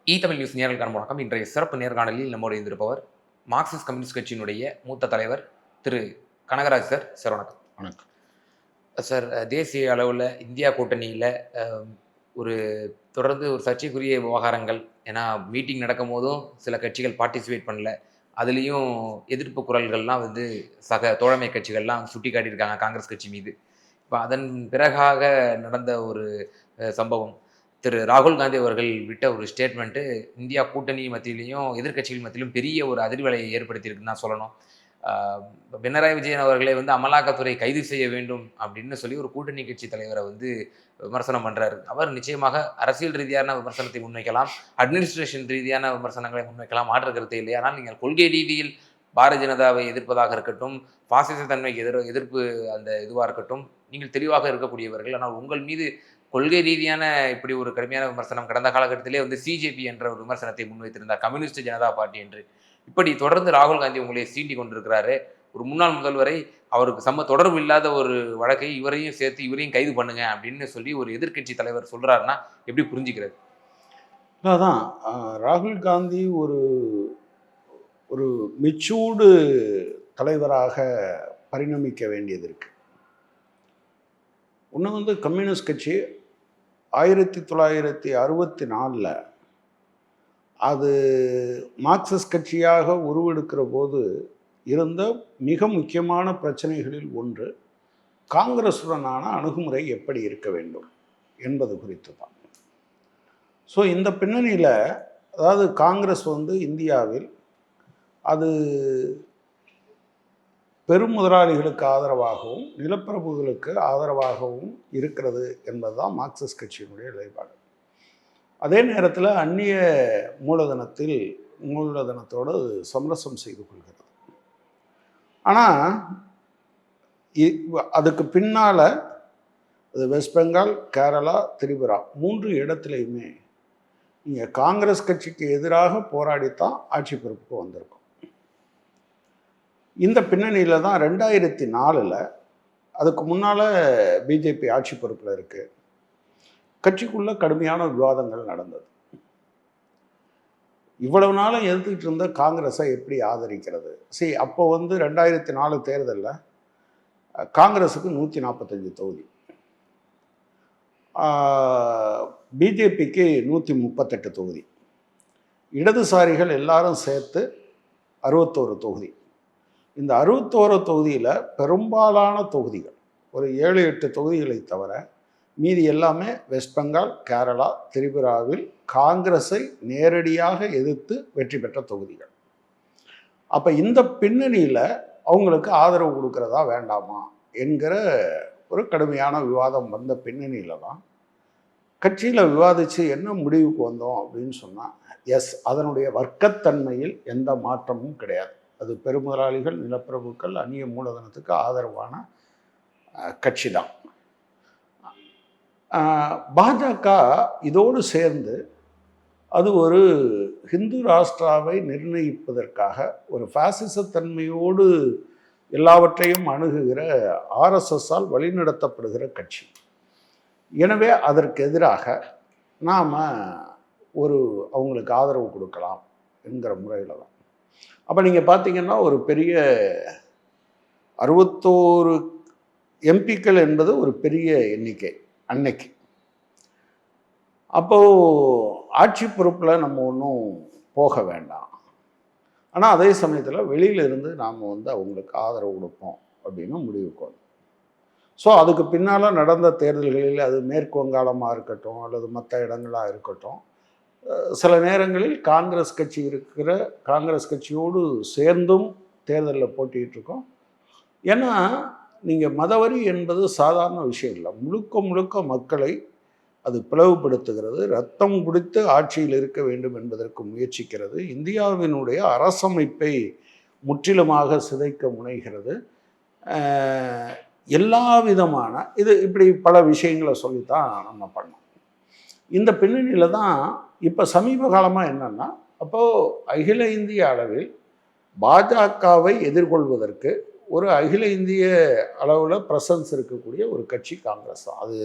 Tamil news நேரலுக்கான வணக்கம். இன்றைய சிறப்பு நேர்காணலில் நம்மோடு இருந்திருப்பவர் மார்க்சிஸ்ட் கம்யூனிஸ்ட் கட்சியினுடைய மூத்த தலைவர் திரு கனகராஜ் சார். சார் வணக்கம். வணக்கம் சார். தேசிய அளவில் இந்தியா கூட்டணியில் ஒரு தொடர்ந்து ஒரு சர்ச்சைக்குரிய விவகாரங்கள். ஏன்னா மீட்டிங் நடக்கும் போதும் சில கட்சிகள் பார்ட்டிசிபேட் பண்ணல. அதுலேயும் எதிர்ப்பு குரல்கள்லாம் சக தோழமை கட்சிகள்லாம் சுட்டி காட்டியிருக்காங்க காங்கிரஸ் கட்சி மீது. இப்போ அதன் பிறகாக நடந்த ஒரு சம்பவம், திரு ராகுல் காந்தி அவர்கள் விட்ட ஒரு ஸ்டேட்மெண்ட்டு இந்தியா கூட்டணி மத்தியிலையும் எதிர்க்கட்சிகள் மத்தியிலும் பெரிய ஒரு அதிர்வலையை ஏற்படுத்தியிருக்குன்னு தான் சொல்லணும். பினராயி விஜயன் அவர்களை அமலாக்கத்துறை கைது செய்ய வேண்டும் அப்படின்னு சொல்லி ஒரு கூட்டணி கட்சி தலைவரை விமர்சனம் பண்ணுறாரு. அவர் நிச்சயமாக அரசியல் ரீதியான விமர்சனத்தை முன்வைக்கலாம், அட்மினிஸ்ட்ரேஷன் ரீதியான விமர்சனங்களை முன்வைக்கலாம், மாற்று கருத்தை இல்லை. ஆனால் நீங்கள் கொள்கை ரீதியில் பாரதிய ஜனதாவை எதிர்ப்பதாக இருக்கட்டும், பாசிச தன்மைக்கு எதிர்ப்பு அந்த இதுவாக இருக்கட்டும், நீங்கள் தெளிவாக இருக்கக்கூடியவர்கள். ஆனால் உங்கள் மீது கொள்கை ரீதியான இப்படி ஒரு கடுமையான விமர்சனம் கடந்த காலகட்டத்திலே சிஜேபி என்ற ஒரு விமர்சனத்தை முன்வைத்திருந்தார், கம்யூனிஸ்ட் ஜனதா பார்ட்டி என்று. இப்படி தொடர்ந்து ராகுல் காந்தி உங்களை சீண்டி கொண்டிருக்கிறாரு. ஒரு முன்னாள் முதல்வரை, அவருக்கு தொடர்பு இல்லாத ஒரு வழக்கை இவரையும் சேர்த்து இவரையும் கைது பண்ணுங்க அப்படின்னு சொல்லி ஒரு எதிர்க்கட்சி தலைவர் சொல்றாருன்னா எப்படி புரிஞ்சுக்கிறது? அதான் ராகுல் காந்தி ஒரு ஒரு மெச்சூர்டு தலைவராக பரிணமிக்க வேண்டியது இருக்கு. ஒன்று கம்யூனிஸ்ட் கட்சி 1964 அது மார்க்சிஸ்ட் கட்சியாக உருவெடுக்கிற போது இருந்த மிக முக்கியமான பிரச்சனைகளில் ஒன்று காங்கிரஸுடனான அணுகுமுறை எப்படி இருக்க வேண்டும் என்பது குறித்து தான். ஸோ இந்த பின்னணியில், அதாவது காங்கிரஸ் இந்தியாவில் அது பெரும் முதலாளிகளுக்கு ஆதரவாகவும் நிலப்பிரபுகளுக்கு ஆதரவாகவும் இருக்கிறது என்பதுதான் மார்க்சிஸ்ட் கட்சியினுடைய நிலைப்பாடு. அதே நேரத்தில் அந்நிய மூலதனத்தோடு சமரசம் செய்து கொள்கிறது. ஆனால் அதுக்கு பின்னால் அது வெஸ்ட் பெங்கால், கேரளா, திரிபுரா 3 இடத்துலையுமே நீங்கள் காங்கிரஸ் கட்சிக்கு எதிராக போராடித்தான் ஆட்சி பொறுப்புக்கு வந்திருக்கும். இந்த பின்னணியில் தான் 2004 அதுக்கு முன்னால் பிஜேபி ஆட்சி பொறுப்பில் இருக்குது, கட்சிக்குள்ள கடுமையான விவாதங்கள் நடந்தது. இவ்வளவு நாளும் எதிர்த்துக்கிட்டு இருந்த காங்கிரஸை எப்படி ஆதரிக்கிறது? சரி, அப்போ 2004 தேர்தலில் காங்கிரஸுக்கு 145 தொகுதி, பிஜேபிக்கு 138 தொகுதி, இடதுசாரிகள் எல்லாரும் சேர்த்து 61 தொகுதி. இந்த 61 தொகுதியில் பெரும்பாலான தொகுதிகள், ஒரு 7-8 தொகுதிகளை தவிர மீதி எல்லாமே வெஸ்ட் பெங்கால், கேரளா, திரிபுராவில் காங்கிரஸை நேரடியாக எதிர்த்து வெற்றி பெற்ற தொகுதிகள். அப்போ இந்த பின்னணியில் அவங்களுக்கு ஆதரவு கொடுக்கறதா வேண்டாமா என்கிற ஒரு கடுமையான விவாதம் வந்த பின்னணியில் தான் கட்சியில் விவாதித்து என்ன முடிவுக்கு வந்தோம் அப்படின்னு சொன்னால், எஸ், அதனுடைய வர்க்கத்தன்மையில் எந்த மாற்றமும் கிடையாது. அது பெருமுதலாளிகள், நிலப்பிரபுக்கள், அந்நிய மூலதனத்துக்கு ஆதரவான கட்சி தான். பாஜக இதோடு சேர்ந்து அது ஒரு ஹிந்து ராஷ்டிராவை நிர்ணயிப்பதற்காக ஒரு பாசிசத்தன்மையோடு எல்லாவற்றையும் அணுகுகிற ஆர்எஸ்எஸ்ஸால் வழிநடத்தப்படுகிற கட்சி. எனவே அதற்கு எதிராக நாம் அவங்களுக்கு ஆதரவு கொடுக்கலாம் என்கிற முறையில் தான். அப்போ நீங்கள் பார்த்தீங்கன்னா ஒரு பெரிய 61 எம்பிக்கள் என்பது ஒரு பெரிய எண்ணிக்கை அன்னைக்கு. அப்போது ஆட்சி பொறுப்பில் நம்ம ஒன்றும் போக வேண்டாம், ஆனால் அதே சமயத்தில் வெளியிலிருந்து நாம் அவங்களுக்கு ஆதரவு கொடுப்போம் அப்படின்னு முடிவுக்கு வந்தோம். ஸோ அதுக்கு பின்னால் நடந்த தேர்தல்களில், அது மேற்கு வங்காளமாக இருக்கட்டும் அல்லது மற்ற இடங்களாக இருக்கட்டும், சில நேரங்களில் காங்கிரஸ் கட்சியோடு சேர்ந்தும் தேர்தலில் போட்டிகிட்டு இருக்கோம். ஏன்னா நீங்கள் மதவரி என்பது சாதாரண விஷயம் இல்லை, முழுக்க மக்களை அது பிளவுபடுத்துகிறது, ரத்தம் குடித்து ஆட்சியில் இருக்க வேண்டும் என்பதற்கு முயற்சிக்கிறது, இந்தியாவினுடைய அரசமைப்பை முற்றிலுமாக சிதைக்க முனைகிறது. எல்லா விதமான இப்படி பல விஷயங்களை சொல்லித்தான் நம்ம பண்ணோம். இந்த பின்னணியில் தான் இப்போ சமீப காலமாக என்னென்னா, அப்போது அகில இந்திய அளவில் பாஜகவை எதிர்கொள்வதற்கு ஒரு அகில இந்திய அளவில் பிரசன்ஸ் இருக்கக்கூடிய ஒரு கட்சி காங்கிரஸ் தான். அது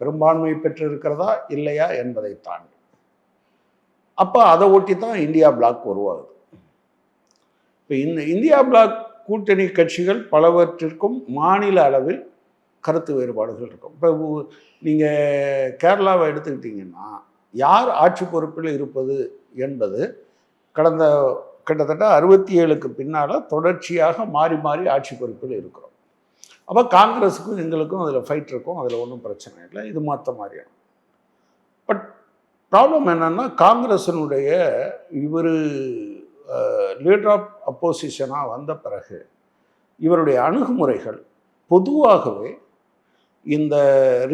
பெரும்பான்மை பெற்றிருக்கிறதா இல்லையா என்பதை தாண்டி அப்போ அதை ஒட்டி தான் இந்தியா பிளாக் உருவாகுது. இப்போ இந்த இந்தியா பிளாக் கூட்டணி கட்சிகள் பலவற்றிற்கும் மாநில அளவில் கருத்து வேறுபாடுகள் இருக்கும். இப்போ நீங்கள் கேரளாவை எடுத்துக்கிட்டிங்கன்னா யார் ஆட்சி பொறுப்பில் இருப்பது என்பது கடந்த கிட்டத்தட்ட 67க்கு பின்னால் தொடர்ச்சியாக மாறி மாறி ஆட்சி பொறுப்பில் இருக்கிறோம். அப்போ காங்கிரஸுக்கும் எங்களுக்கும் அதில் ஃபைட் இருக்கும், அதில் ஒன்றும் பிரச்சனை இல்லை, இது மற்ற மாதிரியான. பட் ப்ராப்ளம் என்னன்னா காங்கிரஸினுடைய இவர் லீடர் ஆஃப் அப்போசிஷனாக வந்த பிறகு இவருடைய அணுகுமுறைகள் பொதுவாகவே இந்த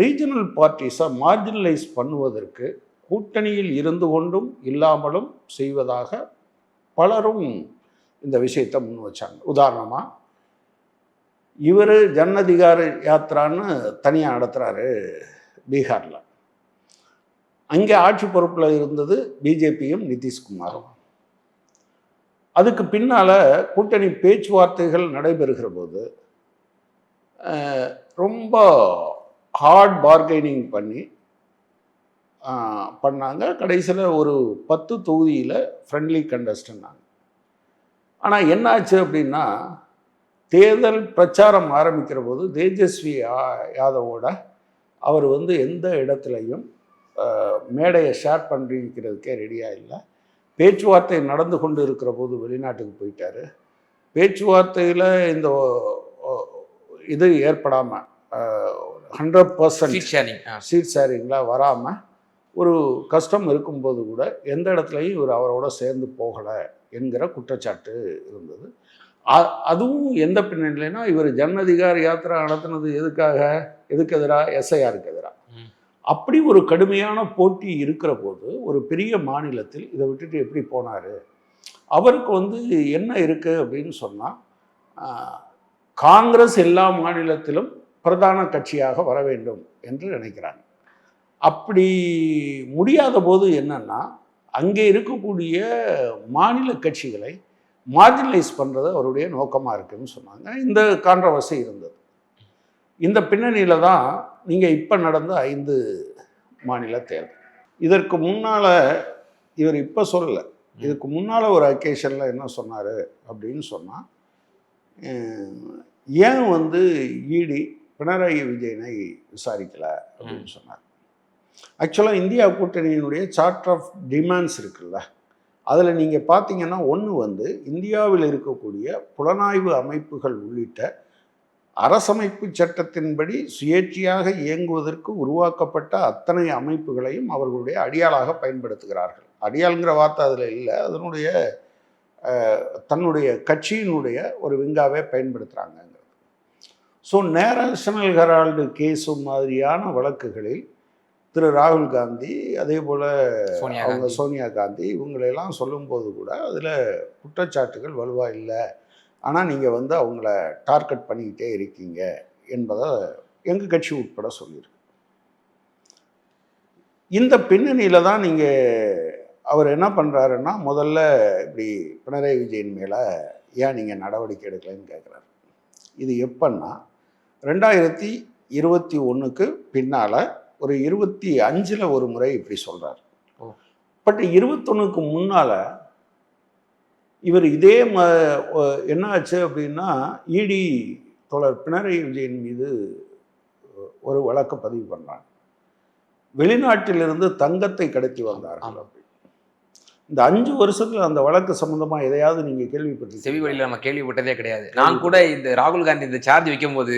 ரீஜனல் பார்ட்டிஸை மார்ஜினலைஸ் பண்ணுவதற்கு கூட்டணியில் இருந்து கொண்டும் இல்லாமலும் செய்வதாக பலரும் இந்த விஷயத்தை முன் வச்சாங்க. உதாரணமாக இவர் ஜன் அதிகார யாத்திரான்னு தனியாக நடத்துகிறாரு பீகாரில். அங்கே ஆட்சி பொறுப்பில் இருந்தது பிஜேபியும் நிதிஷ்குமாரும். அதுக்கு பின்னால் கூட்டணி பேச்சுவார்த்தைகள் நடைபெறுகிற போது ரொம்ப ஹார்ட் பார்கெனிங் பண்ணாங்க. கடைசியில் ஒரு 10 தொகுதியில் ஃப்ரெண்ட்லி கண்டஸ்ட்னாங்க. ஆனால் என்னாச்சு அப்படின்னா தேர்தல் பிரச்சாரம் ஆரம்பிக்கிற போது தேஜஸ்வி யாதவோட அவர் எந்த இடத்துலையும் மேடையை ஷேர் பண்ணிக்கிறதுக்கே ரெடியாக இல்லை. பேச்சுவார்த்தை நடந்து கொண்டு இருக்கிற போது வெளிநாட்டுக்கு போயிட்டார். பேச்சுவார்த்தையில் இந்த இது ஏற்படாமல் 100% சீட் ஷேரிங்கில் வராமல் ஒரு கஷ்டம் இருக்கும்போது கூட எந்த இடத்துலையும் இவர் அவரோட சேர்ந்து போகலை என்கிற குற்றச்சாட்டு இருந்தது. அதுவும் எந்த பின்னணியிலனா இவர் ஜன் அதிகார யாத்திரை நடத்தினது எதுக்கு எதிராக எஸ்ஐஆருக்கு எதிராக. அப்படி ஒரு கடுமையான போட்டி இருக்கிற போது ஒரு பெரிய மாநிலத்தில் இதை விட்டுட்டு எப்படி போனார்? அவருக்கு என்ன இருக்குது அப்படின்னு சொன்னால் காங்கிரஸ் எல்லா மாநிலத்திலும் பிரதான கட்சியாக வர வேண்டும் என்று நினைக்கிறாங்க. அப்படி முடியாத போது என்னன்னா அங்கே இருக்கக்கூடிய மாநில கட்சிகளை மார்ஜினலைஸ் பண்ணுறது அவருடைய நோக்கமாக இருக்குதுன்னு சொன்னாங்க. இந்த கான்ட்ரவர்சி இருந்தது. இந்த பின்னணியில் தான் நீங்கள் இப்போ நடந்த 5 மாநில தேர்தல். இதற்கு முன்னால் இவர் இப்போ சொல்லலை, இதுக்கு முன்னால் ஒரு அக்கேஷனில் என்ன சொன்னார் அப்படின்னு சொன்னால் ஏன் இடி பினராயி விஜயனை விசாரிக்கலை அப்படின்னு சொன்னார். ஆக்சுவலாக இந்தியா கூட்டணியினுடைய சார்ட் ஆஃப் டிமாண்ட்ஸ் இருக்குல்ல, அதில் நீங்கள் பார்த்தீங்கன்னா ஒன்று இந்தியாவில் இருக்கக்கூடிய புலனாய்வு அமைப்புகள் உள்ளிட்ட அரசமைப்பு சட்டத்தின்படி சுயேட்சையாக இயங்குவதற்கு உருவாக்கப்பட்ட அத்தனை அமைப்புகளையும் அவர்களுடைய அடியாளாக பயன்படுத்துகிறார்கள். அடியாளுங்கிற வார்த்தை அதில் இல்லை, அதனுடைய தன்னுடைய கட்சியினுடைய ஒரு விங்காவே பயன்படுத்துகிறாங்க. ஸோ நேஷனல் ஹெரால்டு கேஸு மாதிரியான வழக்குகளில் திரு ராகுல் காந்தி அதே போல் அவங்க சோனியா காந்தி இவங்களெல்லாம் சொல்லும்போது கூட அதில் குற்றச்சாட்டுகள் வலுவாக இல்லை, ஆனால் நீங்கள் அவங்கள டார்கெட் பண்ணிக்கிட்டே இருக்கீங்க என்பதை எங்கள் கட்சி உட்பட சொல்லியிருக்கு. இந்த பின்னணியில் தான் அவர் என்ன பண்ணுறாருன்னா முதல்ல இப்படி பினராயி விஜயன் மேலே ஏன் நீங்கள் நடவடிக்கை எடுக்கலைன்னு கேட்குறாரு. இது எப்பன்னா 2021க்கு பின்னால் ஒரு 25ல் ஒரு முறை இப்படி சொல்கிறார். பட் 21க்கு முன்னால் இவர் இதே என்ன ஆச்சு அப்படின்னா இடி தோழர் பினராயி விஜயன் மீது ஒரு வழக்கு பதிவு பண்ணுறாங்க. வெளிநாட்டிலிருந்து தங்கத்தை கடத்தி வந்தார்கள் அப்படி. இந்த 5 வருஷத்துல அந்த வழக்கு சம்பந்தமா எதையாவது நீங்க கேள்விப்பட்டு? செவி வழியில் நம்ம கேள்விப்பட்டதே கிடையாது. நான் கூட இந்த ராகுல் காந்தி இந்த சார்ஜ் வைக்கும் போது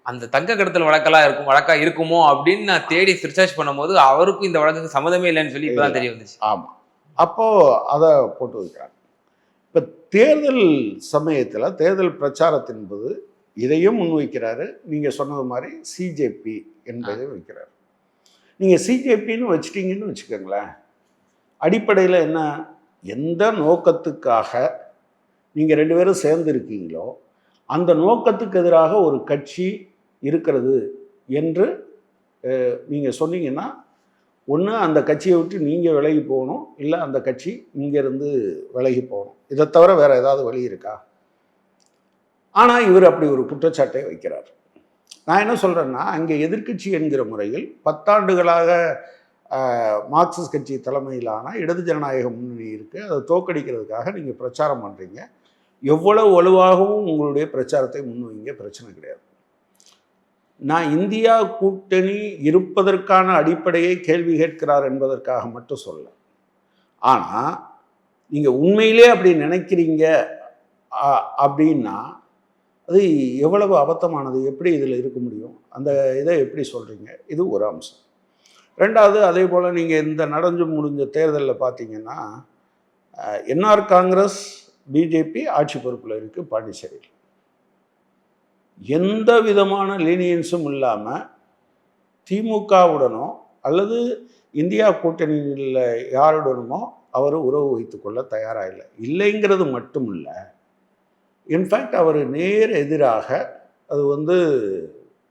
அந்த தங்க கடத்தல் வழக்கா இருக்குமோ அப்படின்னு நான் தேடி ரிசர்ச் பண்ணும்போது அவருக்கும் இந்த வழக்குக்கு சம்மதமே இல்லைன்னு சொல்லி இப்பதான் தெரிய வந்துச்சு. ஆமா, அப்போ அதை போட்டு வைக்கிறாங்க. இப்ப தேர்தல் சமயத்துல தேர்தல் பிரச்சாரத்தின் போது இதையும் முன்வைக்கிறாரு. நீங்க சொன்னது மாதிரி சிஜேபி என்பதை வைக்கிறாரு. நீங்க சிஜேபின்னு வச்சிட்டீங்கன்னு வச்சுக்கோங்களேன், அடிப்படையில் என்ன, எந்த நோக்கத்துக்காக நீங்கள் 2 பேரும் சேர்ந்து இருக்கீங்களோ அந்த நோக்கத்துக்கு எதிராக ஒரு கட்சி இருக்கிறது என்று நீங்கள் சொன்னீங்கன்னா ஒன்று அந்த கட்சியை விட்டு நீங்கள் விலகி போகணும், இல்லை அந்த கட்சி இங்கேருந்து விலகி போகணும். இதை தவிர வேறு ஏதாவது வழி இருக்கா? ஆனால் இவர் அப்படி ஒரு குற்றச்சாட்டை வைக்கிறார். நான் என்ன சொல்கிறேன்னா, அங்கே எதிர்க்கட்சி என்கிற முறையில் 10 ஆண்டுகளாக மார்க்சிஸ்ட் கட்சி தலைமையிலான இடது ஜனநாயக முன்னணி இருக்குது. அதை தோற்கடிக்கிறதுக்காக நீங்கள் பிரச்சாரம் பண்ணுறீங்க. எவ்வளவு வலுவாகவும் உங்களுடைய பிரச்சாரத்தை முன்வைங்க, பிரச்சனை கிடையாது. நான் இந்தியா கூட்டணி இருப்பதற்கான அடிப்படையை கேள்வி கேட்கிறார் என்பதற்காக மட்டும் சொல்ல. ஆனால் நீங்கள் உண்மையிலே அப்படி நினைக்கிறீங்க அப்படின்னா அது எவ்வளவு அபத்தமானது, எப்படி இதில் இருக்க முடியும்? அந்த இதை எப்படி சொல்கிறீங்க? இது ஒரு அம்சம். ரெண்டாவது, அதே போல் நீங்கள் இந்த நடந்து முடிஞ்ச தேர்தலில் பார்த்தீங்கன்னா என்ஆர் காங்கிரஸ் பிஜேபி ஆட்சி பொறுப்பில் இருக்குது பாண்டிச்சேரியில். எந்த விதமான லீனியன்ஸும் இல்லாமல் திமுகவுடனோ அல்லது இந்தியா கூட்டணியில் யாருடனுமோ அவர் உறவு வைத்துக்கொள்ள தயாராக இல்லை. இல்லைங்கிறது மட்டும் இல்லை, இன்ஃபேக்ட் அவர் நேர் எதிராக அது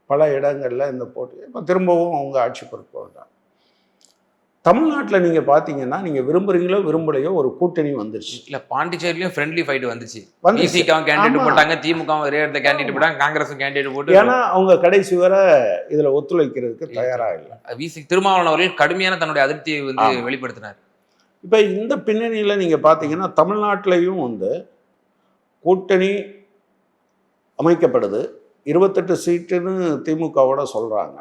பல இடங்களில் இந்த போட்டி இப்போ திரும்பவும் அவங்க ஆட்சி பொறுப்பு வந்தாங்க. தமிழ்நாட்டில் நீங்கள் பார்த்தீங்கன்னா நீங்கள் விரும்புகிறீங்களோ விரும்பலையோ ஒரு கூட்டணி வந்துருச்சு. இல்லை, பாண்டிச்சேரியிலையும் ஃப்ரெண்ட்லி ஃபைட் வந்துச்சு. விசிகாவும் கேண்டிடேட் போட்டாங்க, திமுகவும் ஒரே இடத்த கேண்டிடேட் போட்டாங்க, காங்கிரஸும் கேண்டிடேட் போட்டு. ஏன்னா அவங்க கடைசி வரை இதில் ஒத்துழைக்கிறதுக்கு தயாராக இல்லை. விசி திருமாவளவன் அவர்கள் கடுமையான தன்னுடைய அதிருப்தியை வெளிப்படுத்தினார். இப்போ இந்த பின்னணியில் நீங்கள் பார்த்தீங்கன்னா தமிழ்நாட்டிலையும் கூட்டணி அமைக்கப்படுது. 28 சீட்டுன்னு திமுகவோட சொல்கிறாங்க.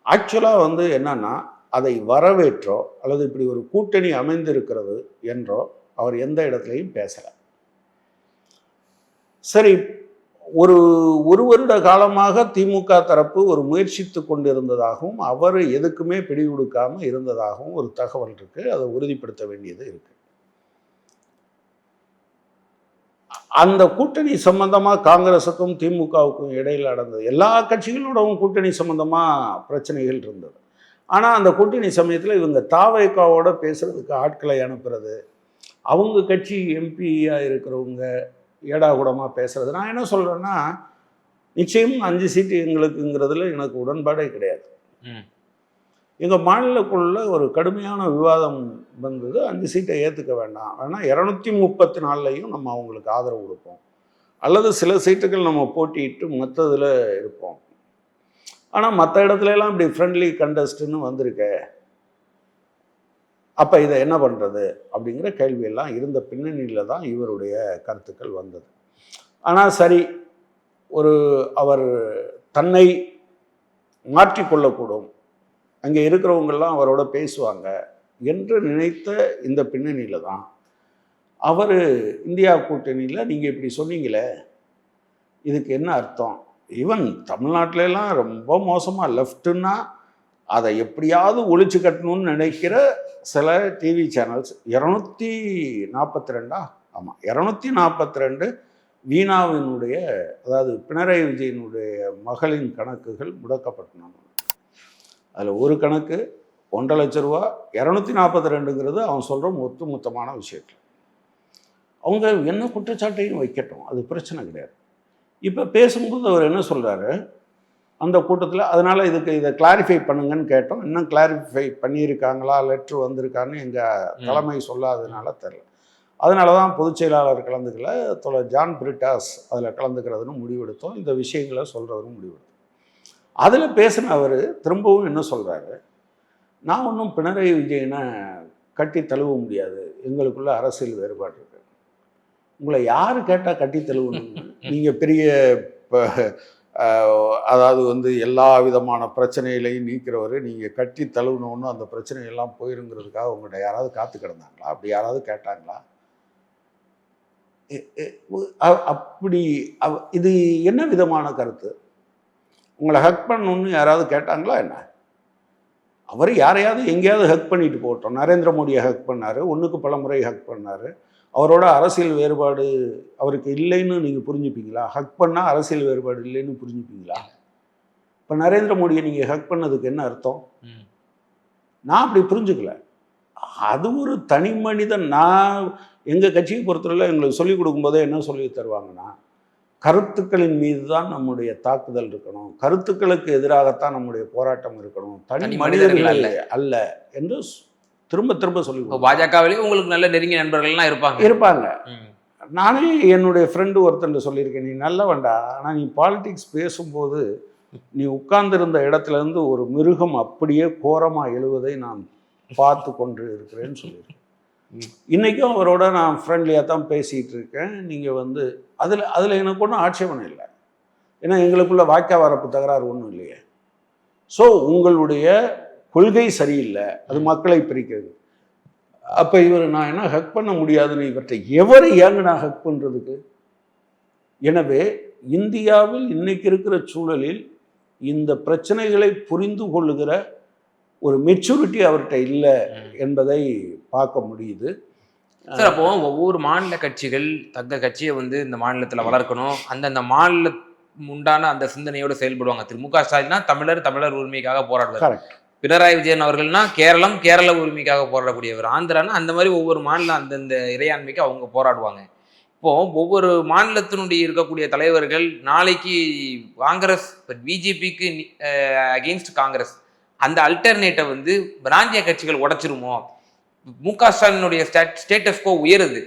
ஆக்சுவலாக என்னன்னா அதை வரவேற்றோ அல்லது இப்படி ஒரு கூட்டணி அமைந்திருக்கிறது என்றோ அவர் எந்த இடத்துலையும் பேசலை. சரி, ஒரு வருட காலமாக திமுக தரப்பு ஒரு முயற்சித்து கொண்டிருந்ததாகவும் அவர் எதுக்குமே பிடி கொடுக்காமல் இருந்ததாகவும் ஒரு தகவல் இருக்குது. அதை உறுதிப்படுத்த வேண்டியது இருக்குது. அந்த கூட்டணி சம்பந்தமாக காங்கிரஸுக்கும் திமுகவுக்கும் இடையில் நடந்தது. எல்லா கட்சிகளோடவும் கூட்டணி சம்பந்தமாக பிரச்சனைகள் இருந்தது. ஆனால் அந்த கூட்டணி சமயத்தில் இவங்க தாவேகாவோட பேசுகிறதுக்கு ஆட்களை அனுப்புறது, அவங்க கட்சி எம்பியாக இருக்கிறவங்க ஏடாகூடமாக பேசுகிறது. நான் என்ன சொல்கிறேன்னா, நிச்சயம் 5 சீட்டு எங்களுக்குங்கிறதுல எனக்கு உடன்பாடே கிடையாது. எங்கள் மாநிலக்குள்ள ஒரு கடுமையான விவாதம் வந்தது. 5 சீட்டை ஏற்றுக்க வேண்டாம், வேணால் 234லையும் நம்ம அவங்களுக்கு ஆதரவு கொடுப்போம், அல்லது சில சீட்டுகள் நம்ம போட்டிட்டு மற்றதில் இருப்போம். ஆனால் மற்ற இடத்துலலாம் இப்படி ஃப்ரெண்ட்லி கண்டஸ்ட்னு வந்திருக்க, அப்போ இதை என்ன பண்ணுறது அப்படிங்கிற கேள்வியெல்லாம் இருந்த பின்னணியில் தான் இவருடைய கருத்துக்கள் வந்தது. ஆனால் சரி, அவர் தன்னை மாற்றிக்கொள்ளக்கூடும், அங்கே இருக்கிறவங்கெல்லாம் அவரோட பேசுவாங்க என்று நினைத்த இந்த பின்னணியில் தான் அவர் இந்தியா கூட்டணியில் நீங்கள் இப்படி சொன்னீங்களே, இதுக்கு என்ன அர்த்தம்? ஈவன் தமிழ்நாட்டிலலாம் ரொம்ப மோசமாக லெஃப்ட்டுன்னா அதை எப்படியாவது ஒழிச்சு கட்டணும்னு நினைக்கிற சில டிவி சேனல்ஸ் 242 ஆமாம் 242 வீணாவினுடைய, அதாவது பினராயி விஜயனுடைய மகளின் கணக்குகள் முடக்கப்பட்டன. அதில் ஒரு கணக்கு 1.5 லட்சம் ரூபா, 242ங்கிறது அவன் சொல்கிற மொத்தமான விஷயத்தில். அவங்க என்ன குற்றச்சாட்டையும் வைக்கட்டும், அது பிரச்சனை கிடையாது. இப்போ பேசும்போது அவர் என்ன சொல்கிறாரு அந்த கூட்டத்தில், அதனால் இதை கிளாரிஃபை பண்ணுங்கன்னு கேட்டோம். இன்னும் கிளாரிஃபை பண்ணியிருக்காங்களா, லெட்ரு வந்திருக்கான்னு எங்கள் தலைமை சொல்லாததுனால தெரில. அதனால தான் பொதுச் செயலாளர் கலந்துக்கல, தோழர் ஜான் பிரிட்டாஸ் அதில் கலந்துக்கிறதுன்னு முடிவெடுத்தோம், இந்த விஷயங்களை சொல்கிறதுன்னு முடிவெடுத்தோம். அதில் பேசின அவர் திரும்பவும் என்ன சொல்கிறாரு, நான் ஒன்றும் பினராயி விஜயனை கட்டி தழுவ முடியாது, எங்களுக்குள்ள அரசியல் வேறுபாடு இருக்குது. உங்களை யார் கேட்டால் கட்டி தழுவணும்? நீங்கள் பெரிய அதாவது எல்லா விதமான பிரச்சனைகளையும் நீக்கிறவர், நீங்கள் கட்டி தழுவணுன்னு அந்த பிரச்சனையெல்லாம் போயிருங்கிறதுக்காக உங்கள்கிட்ட யாராவது காத்து கிடந்தாங்களா? அப்படி யாராவது கேட்டாங்களா? அப்படி இது என்ன விதமான கருத்து? உங்களை ஹக் பண்ணணுன்னு யாராவது கேட்டாங்களா என்ன? அவர் யாரையாவது எங்கேயாவது ஹக் பண்ணிட்டு போட்டோம். நரேந்திர மோடியை ஹக் பண்ணார், ஒன்றுக்கு பல முறை ஹக் பண்ணார். அவரோட அரசியல் வேறுபாடு அவருக்கு இல்லைன்னு நீங்கள் புரிஞ்சுப்பீங்களா? ஹக் பண்ணால் அரசியல் வேறுபாடு இல்லைன்னு புரிஞ்சுப்பீங்களா? இப்போ நரேந்திர மோடியை நீங்கள் ஹக் பண்ணதுக்கு என்ன அர்த்தம்? நான் அப்படி புரிஞ்சுக்கல. அது ஒரு தனி மனிதன். நான் எங்கள் கட்சியை பொறுத்தவரை எங்களுக்கு சொல்லிக் கொடுக்கும்போதே என்ன சொல்லி தருவாங்கன்னா, கருத்துக்களின் மீது தான் நம்முடைய தாக்குதல் இருக்கணும், கருத்துக்களுக்கு எதிராகத்தான் நம்முடைய போராட்டம் இருக்கணும், தனி மனிதர்கள் அல்ல என்று திரும்ப திரும்ப சொல்லி. பாஜகவிலேயே உங்களுக்கு நல்ல நெருங்கிய நண்பர்கள்லாம் இருப்பாங்க. நானே என்னுடைய ஃப்ரெண்டு ஒருத்தன் சொல்லியிருக்கேன், நீ நல்ல வேண்டா, ஆனால் நீ பாலிடிக்ஸ் பேசும்போது நீ உட்கார்ந்திருந்த இடத்துல இருந்து ஒரு மிருகம் அப்படியே கோரமாக எழுவதை நான் பார்த்து கொண்டு இருக்கிறேன்னு சொல்லியிருக்கேன். இன்றைக்கும் அவரோட நான் ஃப்ரெண்ட்லியாக தான் பேசிகிட்டு இருக்கேன். நீங்கள் வந்து அதில் எனக்கு ஒன்றும் ஆட்சேபணம் இல்லை. ஏன்னா எங்களுக்குள்ள வாய்க்கா வரப்பு தகராறு ஒன்றும் இல்லையே. ஸோ உங்களுடைய கொள்கை சரியில்லை, அது மக்களை பிரிக்கிறது. அப்போ இவர் நான் என்ன ஹக் பண்ண முடியாதுன்னு இவர்கிட்ட எவரை ஏங்க நான் ஹக் பண்ணுறதுக்கு? எனவே இந்தியாவில் இன்னைக்கு இருக்கிற சூழலில் இந்த பிரச்சனைகளை புரிந்து கொள்ளுகிற ஒரு மெச்சூரிட்டி அவர்கிட்ட இல்லை என்பதை பார்க்க முடியுது. சார், அப்போ ஒவ்வொரு மாநில கட்சிகள் தங்க கட்சியை வந்து இந்த மாநிலத்தில் வளர்க்கணும், அந்தந்த மாநில உண்டான அந்த சிந்தனையோடு செயல்படுவாங்க. திரு மு க ஸ்டாலின்னா தமிழர் உரிமைக்காக போராடுவார். பினராயி விஜயன் அவர்கள்னா கேரள உரிமைக்காக போராடக்கூடியவர். ஆந்திரானா அந்த மாதிரி ஒவ்வொரு மாநிலம் அந்தந்த இறையாண்மைக்கு அவங்க போராடுவாங்க. இப்போ ஒவ்வொரு மாநிலத்தினுடைய இருக்கக்கூடிய தலைவர்கள் நாளைக்கு காங்கிரஸ் பிஜேபிக்கு அகெயின்ஸ்ட் காங்கிரஸ் அந்த அல்டர்னேட்டை வந்து பிராந்திய கட்சிகள் உடைச்சிருமோ? மு க ஸ்டாலினுடைய ஸ்டேட்டஸ் கோ உயருது.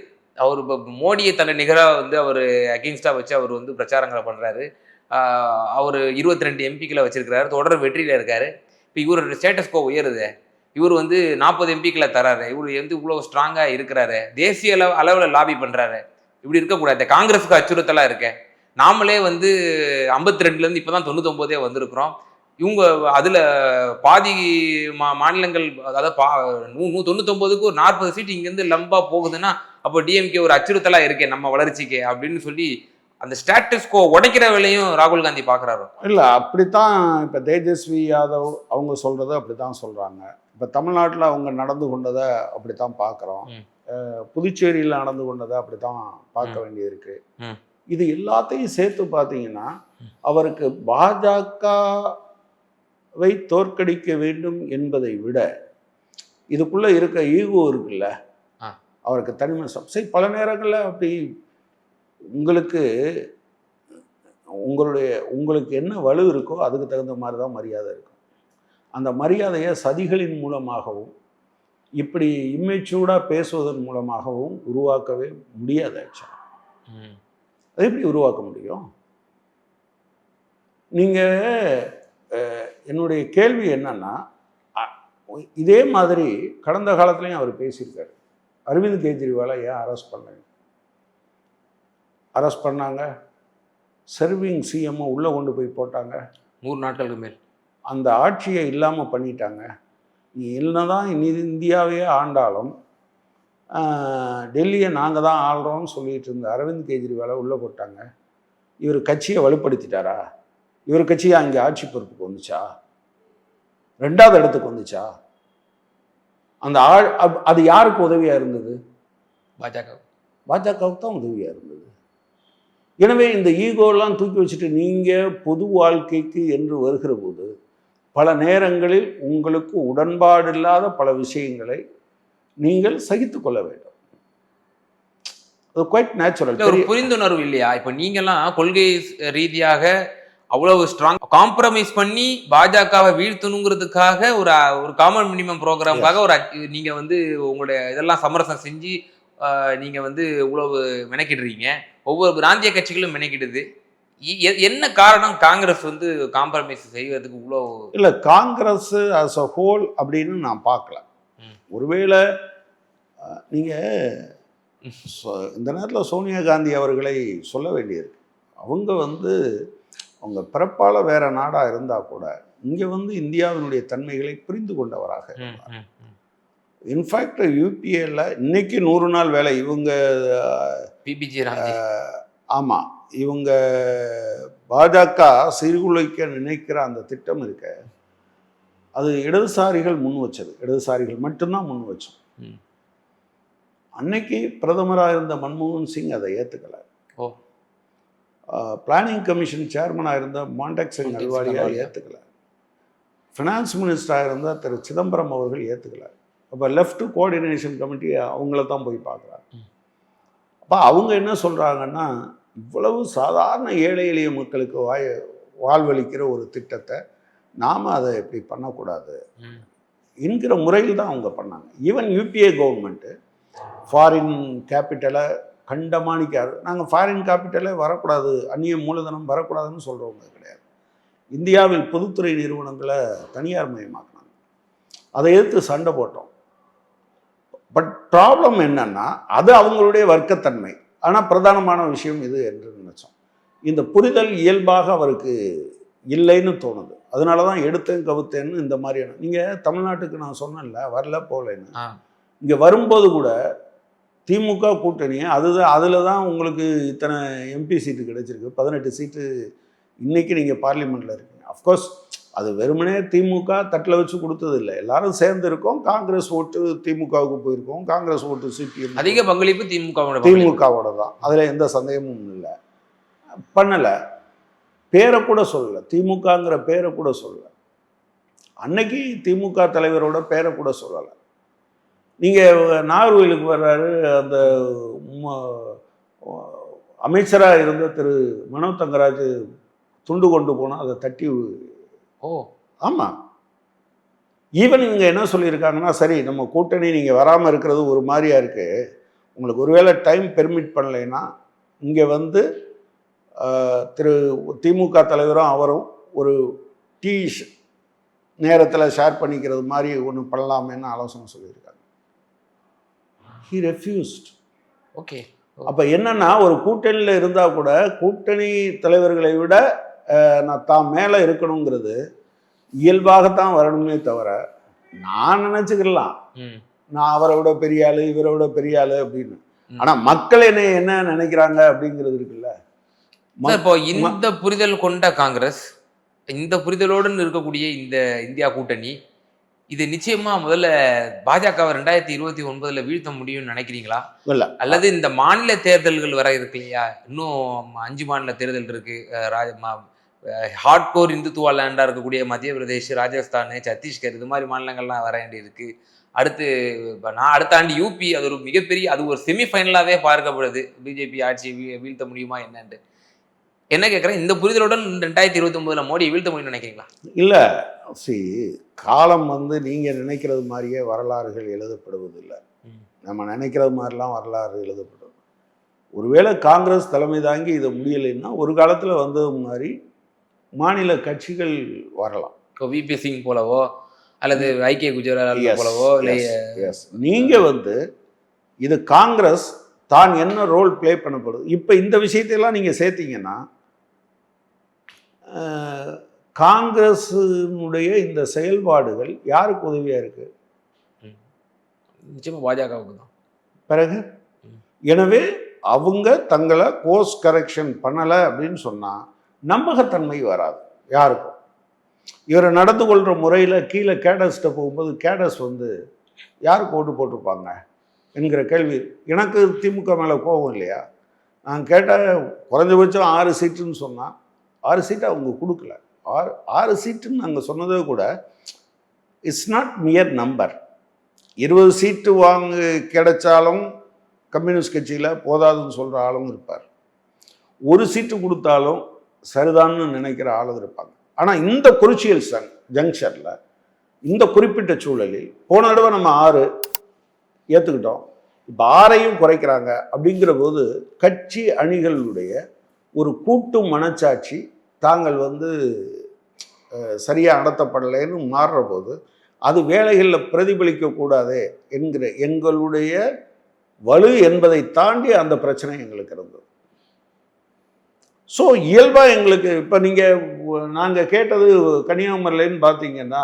அவர் இப்போ மோடியை தன்னை நிகராக வந்து அவர் அகெயின்ஸ்டாக வச்சு அவர் வந்து பிரச்சாரங்களை பண்ணுறாரு. அவர் 22 எம்பிக்களை வச்சிருக்கிறாரு, தொடர் வெற்றியில் இருக்காரு. இப்போ இவரோட ஸ்டேட்டஸ் கோ உயருது. இவர் வந்து 40 எம்பிக்களை தராரு. இவர் வந்து இவ்வளோ ஸ்ட்ராங்காக இருக்கிறாரு, தேசிய அளவில் லாபி பண்ணுறாரு. இப்படி இருக்கக்கூடாது. காங்கிரஸுக்கு அச்சுறுத்தலாக இருக்க நாமளே வந்து 52லேருந்து இப்போ தான் 99 வந்திருக்கிறோம். இவங்க அதில் பாதி மாநிலங்கள், அதாவது 99க்கு ஒரு 40 சீட் இங்கேருந்து லம்பா போகுதுன்னா அப்போ டிஎம்கே ஒரு அச்சுறுத்தலாக இருக்கே நம்ம வளர்ச்சிக்கு அப்படின்னு சொல்லி அந்த ஸ்டேட்டஸ் கோ உடைக்கிற வேலையும் ராகுல் காந்தி பார்க்குறாரு. இல்லை, அப்படித்தான் இப்போ தேஜஸ்வி யாதவ் அவங்க சொல்கிறத அப்படி தான் சொல்கிறாங்க. இப்போ தமிழ்நாட்டில் அவங்க நடந்து கொண்டதை அப்படி தான் பார்க்குறோம். புதுச்சேரியில் நடந்து கொண்டதை அப்படி தான் பார்க்க வேண்டியிருக்கு. இது எல்லாத்தையும் சேர்த்து பார்த்தீங்கன்னா அவருக்கு பாஜகவை தோற்கடிக்க வேண்டும் என்பதை விட இதுக்குள்ளே இருக்க ஈகோ இருக்குல்ல, அவருக்கு தனிமை சரி பல நேரங்களில் அப்படி உங்களுக்கு என்ன வலு இருக்கோ அதுக்கு தகுந்த மாதிரி தான் மரியாதை இருக்கும். அந்த மரியாதையை சதிகளின் மூலமாகவும் இப்படி இம்மெச்சூர்டாக பேசுவதன் மூலமாகவும் உருவாக்கவே முடியாது. ஆக்சுவலாக அது எப்படி உருவாக்க முடியும்? நீங்கள் என்னுடைய கேள்வி என்னன்னா, இதே மாதிரி கடந்த காலத்துலையும் அவர் பேசியிருக்காரு. அரவிந்த் கெஜ்ரிவாலை ஏன் அரெஸ்ட் பண்ணாங்க? சர்விங் சிஎம்ஐ உள்ளே கொண்டு போய் போட்டாங்க. 100 நாட்களுக்கு மேல் அந்த ஆட்சியை இல்லாமல் பண்ணிட்டாங்க. நீ என்னதான் இந்தியாவே ஆண்டாலும் டெல்லியை நாங்கள் தான் ஆள்றோம்னு சொல்லிட்டு இருந்த அரவிந்த் கெஜ்ரிவாலை உள்ளே போட்டாங்க. இவர் கட்சியை வலுப்படுத்திட்டாரா? இவர் கட்சியை அங்கே ஆட்சி பொறுப்புக்கு வந்துச்சா? 2வது இடத்துக்கு வந்துச்சா? அந்த அது யாருக்கு உதவியாக இருந்தது? பாஜகவுக்கு தான் உதவியாக இருந்தது. எனவே இந்த ஈகோலாம் தூக்கி வச்சுட்டு நீங்கள் பொது வாழ்க்கைக்கு என்று வருகிற போது பல நேரங்களில் உங்களுக்கு உடன்பாடு இல்லாத பல விஷயங்களை நீங்கள் சகித்து கொள்ள வேண்டும். அது குவைட் நேச்சுரல். ஒரு புரிந்துணர்வு இல்லையா? இப்போ நீங்கெல்லாம் கொள்கை ரீதியாக அவ்வளவு ஸ்ட்ராங் காம்ப்ரமைஸ் பண்ணி பாஜகவை வீழ்த்தணுங்கிறதுக்காக ஒரு காமன் மினிமம் ப்ரோக்ராமுக்காக நீங்க வந்து உங்களுடைய இதெல்லாம் சமரசம் செஞ்சு நீங்க வந்து இவ்வளவு மெனக்கிடுறீங்க. ஒவ்வொரு பிராந்திய கட்சிகளும் மெனக்கிடுது. என்ன காரணம் காங்கிரஸ் வந்து காம்ப்ரமைஸ் செய்வதற்கு இவ்வளோ? இல்லை, காங்கிரஸ் as a whole அப்படின்னு நான் பார்க்கல. ஒருவேளை நீங்கள் இந்த நேரத்தில் சோனியா காந்தி அவர்களை சொல்ல வேண்டியிருக்கு. அவங்க வந்து அவங்க பிறப்பால் வேற நாடாக இருந்தால் கூட இங்கே வந்து இந்தியாவினுடைய தன்மைகளை புரிந்து கொண்டவராக. இன்ஃபேக்ட் யூபிஏல இன்னைக்கு 100 நாள் வேலை இவங்க பிபிஜி ஆமாம், இவங்க பாஜக சீர்குலைக்க நினைக்கிற அந்த திட்டம் இருக்க, அது இடதுசாரிகள் முன் வச்சது. இடதுசாரிகள் மட்டும்தான் முன் வச்சோம். அன்னைக்கு பிரதமராக இருந்த மன்மோகன் சிங் அதை ஏற்றுக்கலை. பிளானிங் கமிஷன் சேர்மனாக இருந்த மாண்டக் சிங் அல்வாலியா ஏற்றுக்கலை. ஃபினான்ஸ் மினிஸ்டராக இருந்த திரு சிதம்பரம் அவர்கள் ஏற்றுக்கலை. அப்போ லெஃப்ட் கோஆர்டினேஷன் கமிட்டி அவங்கள தான் போய் பார்க்குறாங்க. அப்போ அவங்க என்ன சொல்கிறாங்கன்னா, இவ்வளவு சாதாரண ஏழை எளிய மக்களுக்கு வாழ்வளிக்கிற ஒரு திட்டத்தை நாம் அதை எப்படி பண்ணக்கூடாது என்கிற முறையில் தான் அவங்க பண்ணாங்க. ஈவன் யூபிஏ கவர்மெண்ட்டு ஃபாரின் கேபிட்டலை கண்டமானிக்காது. நாங்கள் ஃபாரின் கேபிட்டலே வரக்கூடாது, அந்நிய மூலதனம் வரக்கூடாதுன்னு சொல்கிறவங்க கிடையாது. இந்தியாவில் பொதுத்துறை நிறுவனங்களை தனியார் மயமாக்கினாங்க. அதை எதிர்த்து சண்டை போட்டோம். பட் ப்ராப்ளம் என்னன்னா அது அவங்களுடைய வர்க்கத்தன்மை. ஆனால் பிரதானமான விஷயம் இது என்று நினைச்சோம். இந்த புரிதல் இயல்பாக அவருக்கு இல்லைன்னு தோணுது. அதனால தான் எடுத்தேன் கவுத்தேன்னு இந்த மாதிரியான நீங்கள் தமிழ்நாட்டுக்கு நான் சொன்னேன்ல வரல போகலன்னு, இங்கே வரும்போது கூட திமுக கூட்டணி அதில் தான் உங்களுக்கு இத்தனை எம்பி சீட்டு கிடைச்சிருக்கு, 18 சீட்டு இன்றைக்கி நீங்கள் பார்லிமெண்ட்டில் இருக்கீங்க. அஃப்கோர்ஸ் அது வெறுமனே திமுக தட்டில் வச்சு கொடுத்தது இல்லை, எல்லாரும் சேர்ந்து இருக்கோம். காங்கிரஸ் ஓட்டு திமுகவுக்கு போயிருக்கோம், காங்கிரஸ் ஓட்டு சிபிஎம் அதிக பங்களிப்பு திமுகவோட தான், அதில் எந்த சந்தேகமும் இல்லை. பண்ணலை, பேரை கூட சொல்லலை, திமுகங்கிற பேரை கூட சொல்லலை. அன்னைக்கு திமுக தலைவரோட பேரை கூட சொல்லலை. நீங்கள் நாகர்கோயிலுக்கு வர்றாரு, அந்த அமைச்சராக இருந்த திரு மனோ தங்கராஜ் துண்டு கொண்டு போனால் அதை தட்டி. ஆமாம், ஈவன் இவங்க என்ன சொல்லியிருக்காங்கன்னா, சரி நம்ம கூட்டணி நீங்கள் வராமல் இருக்கிறது ஒரு மாதிரியாக இருக்குது, உங்களுக்கு ஒருவேளை டைம் பெர்மிட் பண்ணலைன்னா இங்கே வந்து திரு திமுக தலைவரும் அவரும் ஒரு டீ நேரத்தில் ஷேர் பண்ணிக்கிறது மாதிரி ஒன்று பண்ணலாமேன்னு ஆலோசனை சொல்லியிருக்காங்க. He refused. ஓகே. அப்போ என்னன்னா, ஒரு கூட்டணியில் இருந்தால் கூட கூட்டணி தலைவர்களை விட நான் தான் மேலே இருக்கணுங்கிறது இயல்பாகத்தான் வரணுமே தவிர, நான் நினச்சிக்கலாம் நான் அவரை விட பெரிய ஆளு இவரை விட பெரிய ஆளு அப்படின்னு. ஆனால் மக்கள் என்ன நினைக்கிறாங்க அப்படிங்கிறது இருக்குல்ல. இப்போ இந்த புரிதல் கொண்ட காங்கிரஸ், இந்த புரிதலோடு இருக்கக்கூடிய இந்த இந்தியா கூட்டணி, இது நிச்சயமா முதல்ல பாஜகவை 2029 வீழ்த்த முடியும்னு நினைக்கிறீங்களா? இல்ல, அல்லது இந்த மாநில தேர்தல்கள் வர இருக்கு இல்லையா, இன்னும் 5 மாநில தேர்தல் இருக்கு, ஹார்ட்கோர் இந்துத்துவா லேண்டா இருக்கக்கூடிய மத்திய பிரதேஷ், ராஜஸ்தான், சத்தீஸ்கர், இது மாதிரி மாநிலங்கள்லாம் வர வேண்டி இருக்கு. அடுத்த ஆண்டு யூபி, அது ஒரு மிகப்பெரிய, அது ஒரு செமிஃபைனலாவே பார்க்கப்படுது. பிஜேபி ஆட்சி வீழ்த்த முடியுமா என்னன்னு என்ன கேட்குறேன். இந்த புரிதலுடன் 2029 மோடியை வீழ்த்த முடியும்னு நினைக்கிறீங்களா? இல்லை, காலம் வந்து நீங்கள் நினைக்கிறது மாதிரியே வரலாறுகள் எழுதப்படுவதில்லை. நம்ம நினைக்கிறது மாதிரிலாம் வரலாறு எழுதப்படும். ஒருவேளை காங்கிரஸ் தலைமை தாங்கி இதை முடியலைன்னா ஒரு காலத்தில் வந்தது மாதிரி மாநில கட்சிகள் வரலாம். விபி சிங் போலவோ அல்லது ஐக்கிய குஜராத் போலவோ. நீங்கள் வந்து இது காங்கிரஸ் தான் என்ன ரோல் பிளே பண்ணப்படுது. இப்போ இந்த விஷயத்தையெல்லாம் நீங்கள் சேர்த்தீங்கன்னா காங்கிரஸினுடைய இந்த செயல்பாடுகள் யாருக்கு உதவியாக இருக்கு? நிச்சயமா பாஜகவுக்கு தான். பிறகு எனவே அவங்க தங்களை கோர்ஸ் கரெக்ஷன் பண்ணலை அப்படின்னு சொன்னால் நம்பகத்தன்மை வராது யாருக்கும். இவரை நடந்து கொள்கிற முறையில் கீழே கேடர்ஸ்கிட்ட போகும்போது கேடர்ஸ் வந்து யாருக்கு ஓட்டு போட்டிருப்பாங்க என்கிற கேள்வி எனக்கு திமுக மேலே கோபம் இல்லையா? நான் கேட்டால் குறைஞ்சபட்சம் 6 சீட்டுன்னு சொன்னால் 6 சீட்டு அவங்க கொடுக்கல. 6 சீட்டுன்னு நாங்கள் சொன்னதே கூட இட்ஸ் நாட் மியர் நம்பர். 20 சீட்டு கிடைச்சாலும் கம்யூனிஸ்ட் கட்சியில் போதாதுன்னு சொல்கிற ஆளும் இருப்பார், 1 சீட்டு கொடுத்தாலும் சரிதான்னு நினைக்கிற ஆளும் இருப்பாங்க. ஆனால் இந்த குருச்சியல் ஜங்ஷனில் இந்த குறிப்பிட்ட சூழலில் போன தடவை நம்ம 6 ஏற்றுக்கிட்டோம், இப்போ 6ஐயும் குறைக்கிறாங்க. அப்படிங்கிற போது கட்சி அணிகளுடைய ஒரு கூட்டு மனச்சாட்சி தாங்கள் வந்து சரியாக நடத்தப்படலைன்னு மாறுற போது அது வேலைகளில் பிரதிபலிக்கக்கூடாதே என்கிற எங்களுடைய வலு என்பதை தாண்டி அந்த பிரச்சனை எங்களுக்கு இருந்தது. ஸோ இயல்பாக எங்களுக்கு இப்போ நாங்கள் கேட்டது கன்னியாகுமரியிலேன்னு பார்த்தீங்கன்னா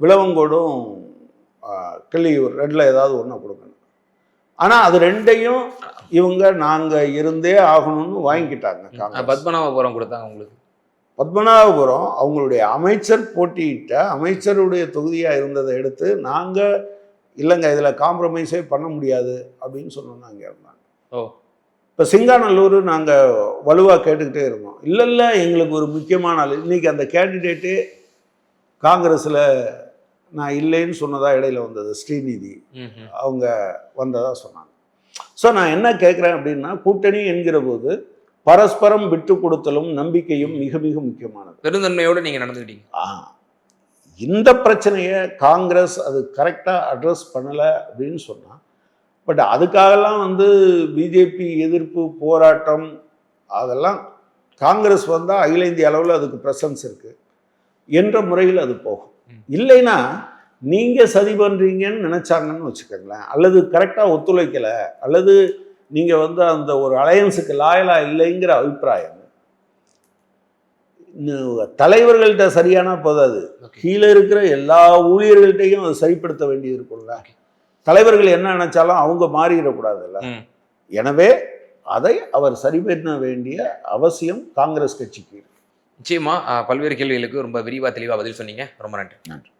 விளவங்கோடும் கிள்ளியூர் ரெண்டில் ஏதாவது ஒன்று கொடுக்கணும். ஆனால் அது ரெண்டையும் இவங்க நாங்கள் இருந்தே ஆகணும்னு வாங்கிக்கிட்டாங்க. பத்மநாபபுரம் கொடுத்தாங்க உங்களுக்கு. பத்மநாபபுரம் அவங்களுடைய அமைச்சர் போட்டியிட்ட அமைச்சருடைய தொகுதியாக இருந்ததை எடுத்து நாங்கள் இல்லைங்க இதில் காம்ப்ரமைஸே பண்ண முடியாது அப்படின்னு சொன்னோம்னா அங்கே இருந்தாங்க. இப்போ சிங்காநல்லூர் நாங்கள் வலுவாக கேட்டுக்கிட்டே இருந்தோம். இல்லை எங்களுக்கு ஒரு முக்கியமான ஆள், இன்றைக்கி அந்த கேண்டிடேட்டு காங்கிரஸில் நான் இல்லைன்னு சொன்னதாக இடையில வந்தது ஸ்ரீநிதி, அவங்க வந்ததாக சொன்னாங்க. ஸோ நான் என்ன கேட்குறேன் அப்படின்னா, கூட்டணி என்கிற போது பரஸ்பரம் விட்டு கொடுத்தலும் நம்பிக்கையும் மிக மிக முக்கியமானது. பெருந்தன்மையோடு நீங்கள் நடந்துக்கிட்டீங்க. இந்த பிரச்சனையை காங்கிரஸ் அது கரெக்டாக அட்ரஸ் பண்ணலை அப்படின்னு சொன்னால், பட் அதுக்காகலாம் வந்து பிஜேபி எதிர்ப்பு போராட்டம் அதெல்லாம் காங்கிரஸ் வந்தால் அகில இந்திய அளவில் அதுக்கு ப்ரெசன்ஸ் இருக்குது. என்ற முறையில் அது போகும். இல்லைன்னா நீங்கள் சதி பண்ணுறீங்கன்னு நினச்சாங்கன்னு வச்சுக்கோங்களேன், அல்லது கரெக்டாக ஒத்துழைக்கலை, அல்லது நீங்கள் அந்த ஒரு அலையன்ஸுக்கு லாயலாக இல்லைங்கிற அபிப்பிராயம் தலைவர்கள்ட்ட சரியான போதாது, கீழே இருக்கிற எல்லா ஊழியர்கள்ட்டையும் அதை சரிப்படுத்த வேண்டியது இருக்கும்ல. தலைவர்கள் என்ன நினைச்சாலும் அவங்க மாறிடக்கூடாதுல்ல. எனவே அதை அவர் சரி பண்ண வேண்டிய அவசியம் காங்கிரஸ் கட்சிக்கு. நிச்சயமா பல்வேறு கேள்விகளுக்கு ரொம்ப விரிவாக தெளிவாக பதில் சொன்னீங்க. ரொம்ப நன்றி.